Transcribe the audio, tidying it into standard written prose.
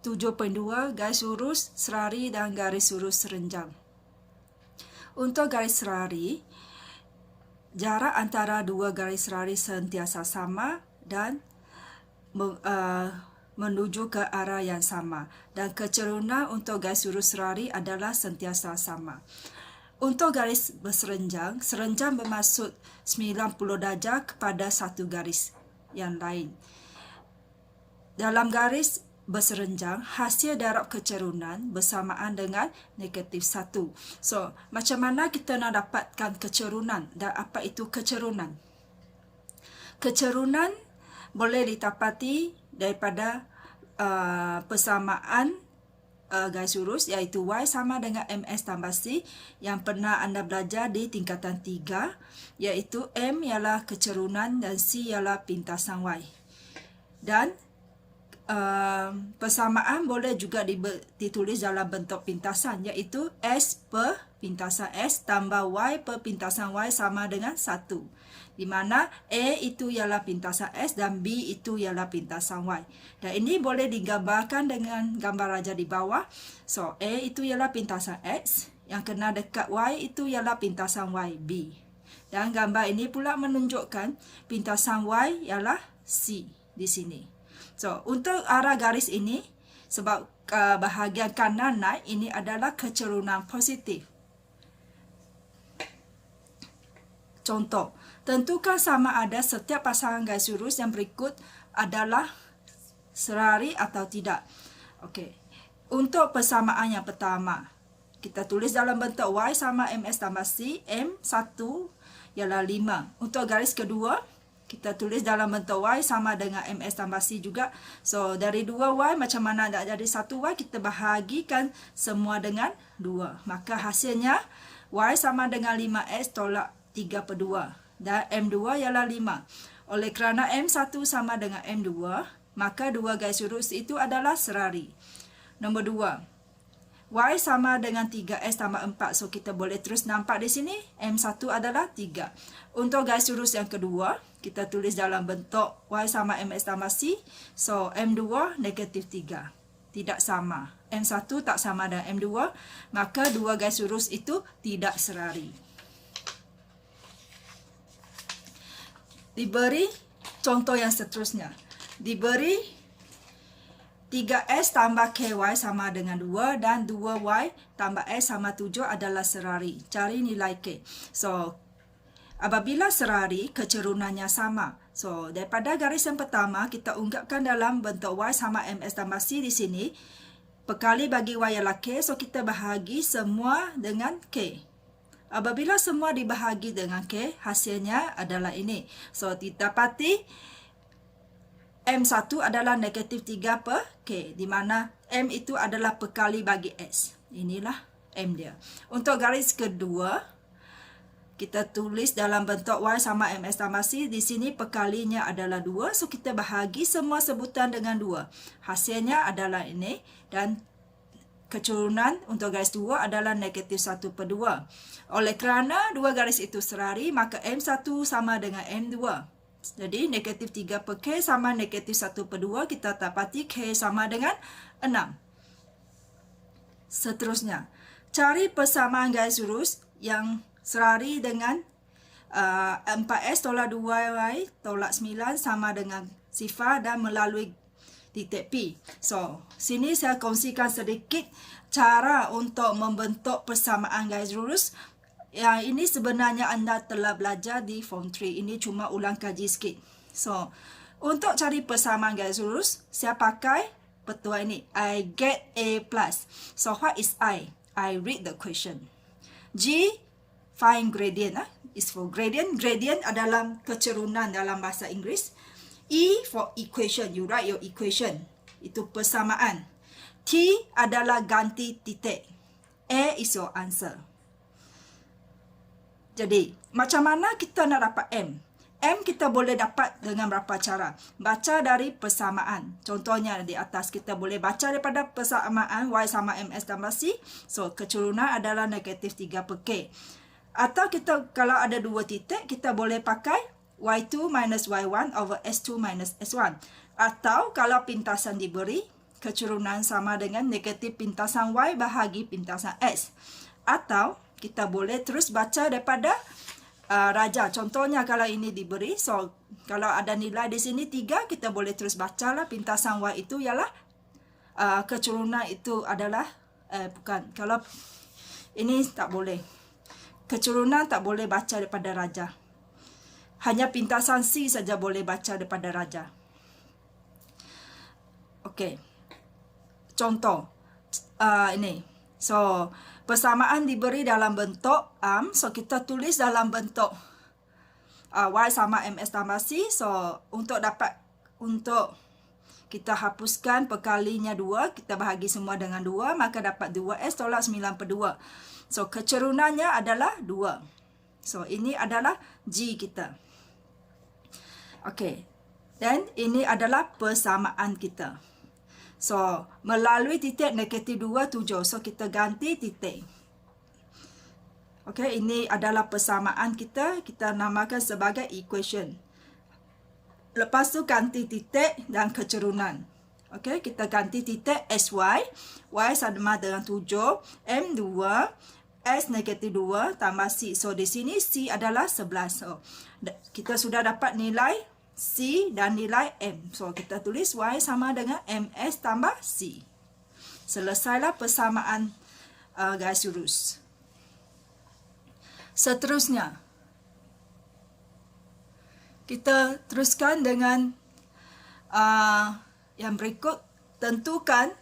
7.2 garis lurus serari dan garis lurus serenjang. Untuk garis serari, jarak antara dua garis serari sentiasa sama dan menuju ke arah yang sama, dan kecerunan untuk garis lurus serari adalah sentiasa sama. Untuk garis berserenjang, serenjang bermaksud 90 darjah kepada satu garis yang lain. Dalam garis berserenjang, hasil darab kecerunan bersamaan dengan negatif 1. So, macam mana kita nak dapatkan kecerunan dan apa itu kecerunan? Kecerunan boleh didapati daripada persamaan garis lurus, iaitu Y sama dengan MS tambah C yang pernah anda belajar di tingkatan 3, iaitu M ialah kecerunan dan C ialah pintasan Y. Dan persamaan boleh juga ditulis dalam bentuk pintasan, iaitu S per pintasan S tambah Y per pintasan Y sama dengan 1. Di mana A itu ialah pintasan S dan B itu ialah pintasan Y. Dan ini boleh digambarkan dengan gambar raja di bawah. So, A itu ialah pintasan X, yang kena dekat Y itu ialah pintasan Y, B. Dan gambar ini pula menunjukkan pintasan Y ialah C di sini. So, untuk arah garis ini, sebab bahagian kanan naik, ini adalah kecerunan positif. Contoh, tentukan sama ada setiap pasangan garis lurus yang berikut adalah serari atau tidak. Okey. Untuk persamaan yang pertama, kita tulis dalam bentuk Y sama MS tambah C, M1 ialah 5. Untuk garis kedua, kita tulis dalam bentuk Y sama dengan MS tambah C juga. So, dari 2Y, macam mana nak jadi 1Y, kita bahagikan semua dengan 2. Maka hasilnya, Y sama dengan 5X tolak 3/2. Dan M2 ialah 5. Oleh kerana M1 sama dengan M2, maka dua garis lurus itu adalah serari. Nombor 2. Y sama dengan 3S tambah 4. So, kita boleh terus nampak di sini, M1 adalah 3. Untuk garis lurus yang kedua, kita tulis dalam bentuk Y sama MS tambah C. So, M2 negatif 3. Tidak sama. M1 tak sama dengan M2, maka dua garis lurus itu tidak serari. Diberi contoh yang seterusnya. Diberi 3S tambah KY sama dengan 2 dan 2Y tambah S sama 7 adalah serari. Cari nilai K. So, apabila serari, kecerunannya sama. So, daripada garis yang pertama, kita ungkapkan dalam bentuk Y sama MS tambah C di sini. Perkali bagi Y ialah K, so kita bahagi semua dengan K. Apabila semua dibahagi dengan K, hasilnya adalah ini. So, didapati M1 adalah negatif 3 per K, di mana M itu adalah perkali bagi S. Inilah M dia. Untuk garis kedua, kita tulis dalam bentuk Y sama MS tambah C. Di sini perkalinya adalah 2. So, kita bahagi semua sebutan dengan 2. Hasilnya adalah ini. Dan kecerunan untuk garis 2 adalah negatif 1/2. Oleh kerana dua garis itu serari, maka M1 sama dengan M2. Jadi, negatif 3 per K sama negatif 1/2. Kita dapati K sama dengan 6. Seterusnya, cari persamaan garis lurus yang serari dengan 4S tolak 2Y tolak 9 sama dengan 0 dan melalui titik P. So, sini saya kongsikan sedikit cara untuk membentuk persamaan garis lurus. Yang ini sebenarnya anda telah belajar di Form 3. Ini cuma ulang kaji sikit. So, untuk cari persamaan garis lurus, saya pakai petua ini. I get A+. So, what is I? I read the question. G, find gradient. Is for gradient. Gradient adalah kecerunan dalam bahasa Inggeris. E for equation. You write your equation. Itu persamaan. T adalah ganti titik. A is your answer. Jadi, macam mana kita nak dapat M? M kita boleh dapat dengan berapa cara? Baca dari persamaan. Contohnya di atas kita boleh baca daripada persamaan Y sama MS tambah C. So, kecerunan adalah negatif 3 per K. Atau kita kalau ada dua titik, kita boleh pakai Y2 minus Y1 over S2 minus S1. Atau kalau pintasan diberi, keturunan sama dengan negatif pintasan Y bahagi pintasan X. Atau kita boleh terus baca daripada raja. Contohnya kalau ini diberi, so kalau ada nilai di sini 3, kita boleh terus bacalah pintasan Y itu ialah keturunan itu adalah bukan, kalau ini tak boleh. Keturunan tak boleh baca daripada raja. Hanya pintasan C saja boleh baca daripada raja. Okey. Contoh ini. So, persamaan diberi dalam bentuk so kita tulis dalam bentuk Y sama MS tambah C. So, untuk kita hapuskan perkalinya 2, kita bahagi semua dengan 2, maka dapat 2S tolak 9/2. So, keturunannya adalah 2. So, ini adalah G kita. Okey. Dan ini adalah persamaan kita. So, melalui titik negatif 2, 7. So, kita ganti titik. Okey, ini adalah persamaan kita. Kita namakan sebagai equation. Lepas tu ganti titik dan keturunan. Okey, kita ganti titik SY. Y sama dengan 7. M 2. S negatif 2 tambah C. So, di sini C adalah 11. So, kita sudah dapat nilai C dan nilai M. So, kita tulis Y sama dengan MS tambah C. Selesailah persamaan garis lurus. Seterusnya, kita teruskan dengan yang berikut. Tentukan